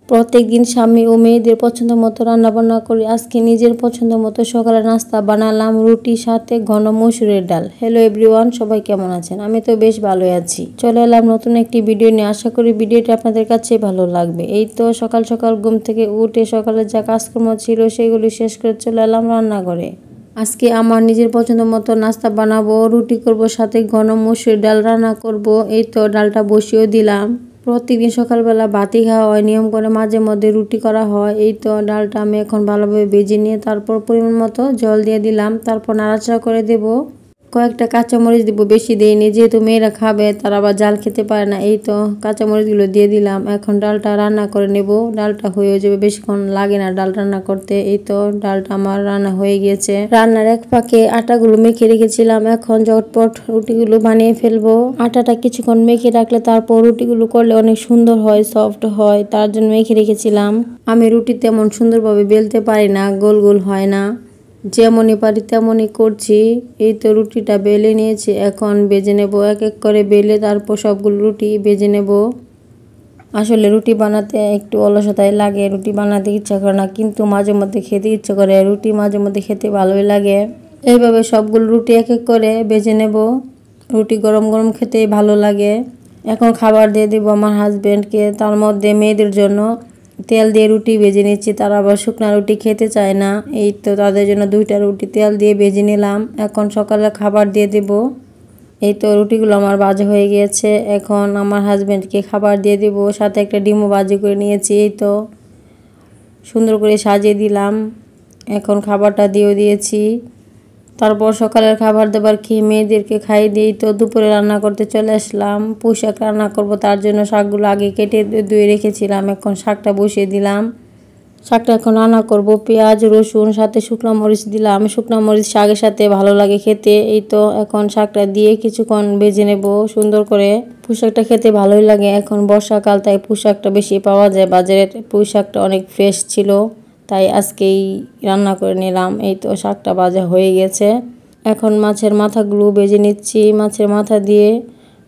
প্রত্যেকদিন স্বামী ও মেয়েদের পছন্দ মতো রান্নাবান্না করি। আজকে নিজের পছন্দ মতো সকালে নাস্তা বানালাম রুটির সাথে ঘন মসুরের ডাল। হ্যালো এভরিওয়ান, সবাই কেমন আছেন? আমি তো বেশ ভালোই আছি। চলে এলাম নতুন একটি ভিডিও নিয়ে। আশা করি ভিডিওটি আপনাদের কাছে ভালো লাগবে। এই তো সকাল সকাল ঘুম থেকে উঠে সকালে যা কাজকর্ম ছিল সেগুলি শেষ করে চলে এলাম রান্নাঘরে। আজকে আমার নিজের পছন্দ মতো নাস্তা বানাবো, রুটি করব, সাথে ঘন মসুর ডাল রান্না করব। এই তো ডালটা বসিয়েও দিলাম। প্রত্যেকদিন সকালবেলা ভাতই খাওয়া হয়, নিয়ম করে মাঝে মধ্যে রুটি করা হয়। এই তো ডালটা আমি এখন ভালোভাবে ভেজে নিয়ে তারপর পরিমাণ মতো জল দিয়ে দিলাম। তারপর নাড়াচাড়া করে দেব। কয়েকটা কাঁচামরিচ দিব, বেশি দিইনি, যেহেতু মেয়েরা খাবে, তারা আবার জাল খেতে পারে না। এই তো কাঁচামরিচগুলো দিয়ে দিলাম। এখন ডালটা রান্না করে নেব। ডালটা হয়ে যাবে, বেশিক্ষণ লাগে না ডাল রান্না করতে। এই তো ডালটা আমার রান্না হয়ে গিয়েছে। রান্নার এক ফাঁকে আটাগুলো মেখে রেখেছিলাম, এখন ঝটপট রুটিগুলো বানিয়ে ফেলবো। আটাটা কিছুক্ষণ মেখে রাখলে তারপর রুটিগুলো করলে অনেক সুন্দর হয়, সফট হয়, তার জন্য মেখে রেখেছিলাম। আমি রুটি তেমন সুন্দরভাবে বেলতে পারি না, গোল গোল হয় না, যেমনই পারি তেমনই করছি। এই তো রুটিটা বেলে নিয়েছি, এখন ভেজে নেব। এক এক করে বেলে তারপর সবগুলো রুটি ভেজে নেব। আসলে রুটি বানাতে একটু অলসতাই লাগে, রুটি বানাতে ইচ্ছা করে না, কিন্তু মাঝে মধ্যে খেতে ইচ্ছা করে। রুটি মাঝে মধ্যে খেতে ভালোই লাগে। এইভাবে সবগুলো রুটি এক এক করে ভেজে নেব। রুটি গরম গরম খেতে ভালো লাগে। এখন খাবার দিয়ে দেবো আমার হাজব্যান্ডকে, তার মধ্যে মেয়েদের জন্য তেল দিয়ে রুটি ভেজে নিচ্ছি। তারা আবার শুকনা রুটি খেতে চায় না। এই তো তাদের জন্য 2টা রুটি তেল দিয়ে ভেজে নিলাম। এখন সকালে খাবার দিয়ে দেব। এই তো রুটিগুলো আমার ভাজা হয়ে গিয়েছে, এখন আমার হাজব্যান্ডকে খাবার দিয়ে দেব। সাথে একটা ডিমও ভাজি করে নিয়েছি। এই তো সুন্দর করে সাজিয়ে দিলাম। এখন খাবারটা দিয়েও দিয়েছি। তারপর সকালের খাবার দাবার খেয়ে মেয়েদেরকে খাইয়ে দিই। তো দুপুরে রান্না করতে চলে আসলাম। পুঁই শাক রান্না করব, তার জন্য শাকগুলো আগে কেটে ধুয়ে রেখেছিলাম। এখন শাকটা বসিয়ে দিলাম। শাকটা এখন রান্না করব। পেঁয়াজ রসুন সাথে শুকনো মরিচ দিলাম। শুকনো মরিচ শাকের সাথে ভালো লাগে খেতে। এই তো এখন শাকটা দিয়ে কিছুক্ষণ ভেজে নেব সুন্দর করে। পুঁই শাকটা খেতে ভালোই লাগে। এখন বর্ষাকাল, তাই পুঁই শাকটা বেশি পাওয়া যায় বাজারে। পুঁই শাকটা অনেক ফ্রেশ ছিল, তাই আজকেই রান্না করে নিলাম। এই তো শাকটা ভাজা হয়ে গেছে। এখন মাছের মাথাগুলো ভেজে নিচ্ছি। মাছের মাথা দিয়ে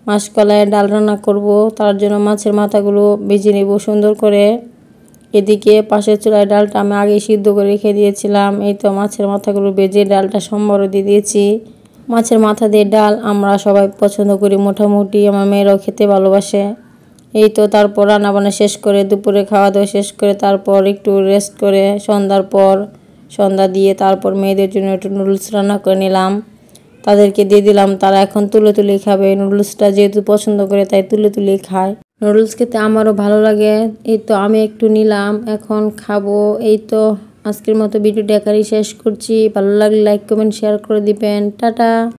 মাসকলাইয়ের ডাল রান্না করব, তার জন্য মাছের মাথাগুলো ভেজে নেব সুন্দর করে। এদিকে পাশের চুলায় ডালটা আমি আগে সিদ্ধ করে রেখে দিয়েছিলাম। এই তো মাছের মাথাগুলো ভেজে ডালটা সম্বরও দিয়ে দিয়েছি। মাছের মাথা দিয়ে ডাল আমরা সবাই পছন্দ করি, মোটামুটি আমার মেয়েরাও খেতে ভালোবাসে। এই তো তারপর রান্নাবান্না শেষ করে দুপুরে খাওয়া দাওয়া শেষ করে তারপর একটু রেস্ট করে সন্ধ্যার পর সন্ধ্যা দিয়ে তারপর মেয়েদের জন্য একটু নুডলস রান্না করে নিলাম। তাদেরকে দিয়ে দিলাম, তারা এখন তুলে তুলে খাবে। নুডলসটা যেহেতু পছন্দ করে তাই তুলে তুলেই খায়। নুডলস খেতে আমারও ভালো লাগে। এই তো আমি একটু নিলাম, এখন খাবো। এই তো আজকের মতো ভিডিওটা এখানেই শেষ করছি। ভালো লাগলে লাইক কমেন্ট শেয়ার করে দিবেন। টাটা।